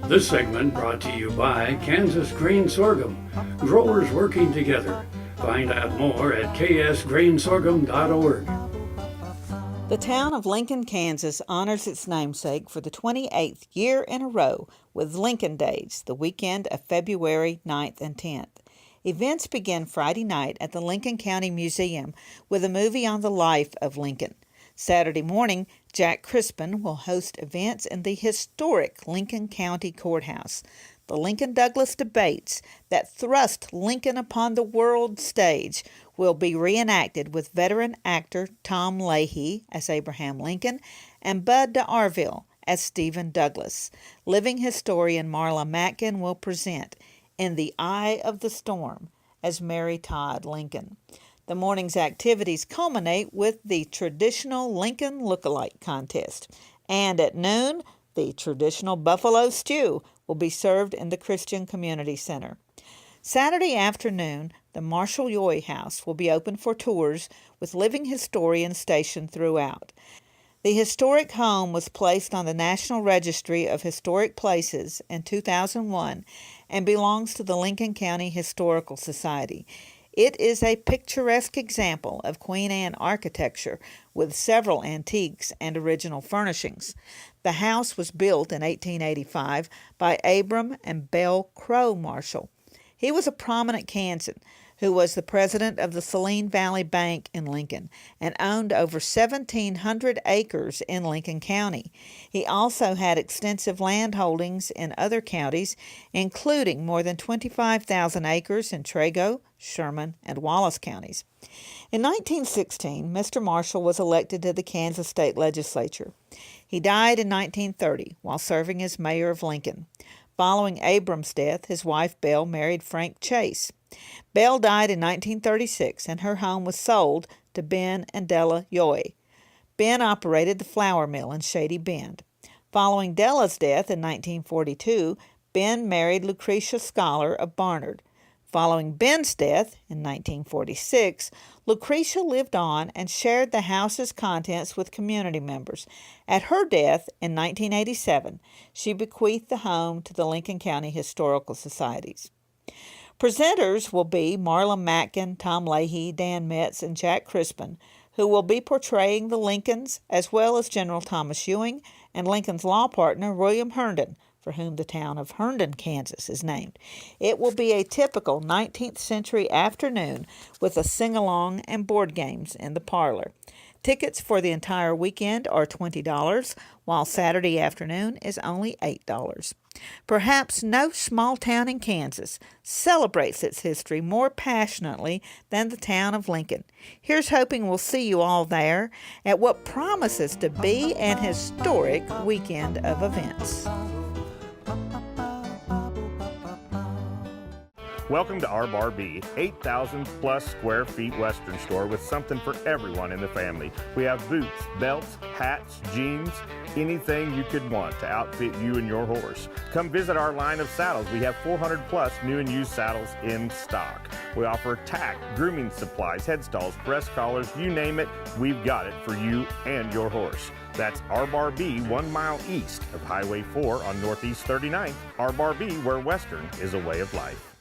This segment brought to you by Kansas Grain Sorghum, growers working together. Find out more at ksgrainsorghum.org. The town of Lincoln, Kansas honors its namesake for the 28th year in a row with Lincoln Days, the weekend of February 9th and 10th. Events begin Friday night at the Lincoln County Museum with a movie on the life of Lincoln. Saturday morning, Jack Crispin will host events in the historic Lincoln County Courthouse. The Lincoln-Douglas debates that thrust Lincoln upon the world stage will be reenacted with veteran actor Tom Leahy as Abraham Lincoln and Bud DeArville as Stephen Douglas. Living historian Marla Matkin will present In the Eye of the Storm as Mary Todd Lincoln. The morning's activities culminate with the traditional Lincoln Look-alike contest. And at noon, the traditional buffalo stew will be served in the Christian Community Center. Saturday afternoon, the Marshall Yoy House will be open for tours with living historians stationed throughout. The historic home was placed on the National Registry of Historic Places in 2001 and belongs to the Lincoln County Historical Society. It is a picturesque example of Queen Anne architecture with several antiques and original furnishings. The house was built in 1885 by Abram and Belle Crow Marshall. He was a prominent Kansan who was the president of the Saline Valley Bank in Lincoln and owned over 1,700 acres in Lincoln County. He also had extensive land holdings in other counties, including more than 25,000 acres in Trego, Sherman, and Wallace counties. In 1916, Mr. Marshall was elected to the Kansas State Legislature. He died in 1930 while serving as mayor of Lincoln. Following Abram's death, his wife Belle married Frank Chase. Belle died in 1936 and her home was sold to Ben and Della Yoy. Ben operated the flour mill in Shady Bend. Following Della's death in 1942, Ben married Lucretia Scholar of Barnard. Following Ben's death in 1946, Lucretia lived on and shared the house's contents with community members. At her death in 1987, she bequeathed the home to the Lincoln County Historical Societies. Presenters will be Marla Matkin, Tom Leahy, Dan Metz, and Jack Crispin, who will be portraying the Lincolns as well as General Thomas Ewing and Lincoln's law partner William Herndon, for whom the town of Herndon, Kansas is named. It will be a typical 19th century afternoon with a sing-along and board games in the parlor. Tickets for the entire weekend are $20, while Saturday afternoon is only $8. Perhaps no small town in Kansas celebrates its history more passionately than the town of Lincoln. Here's hoping we'll see you all there at what promises to be an historic weekend of events. Welcome to our Bar B, 8,000 plus square feet Western store with something for everyone in the family. We have boots, belts, hats, jeans, anything you could want to outfit you and your horse. Come visit our line of saddles. We have 400 plus new and used saddles in stock. We offer tack, grooming supplies, headstalls, breast collars, you name it, we've got it for you and your horse. That's our Bar B, 1 mile east of Highway 4 on Northeast 39th. Our Bar B, where Western is a way of life.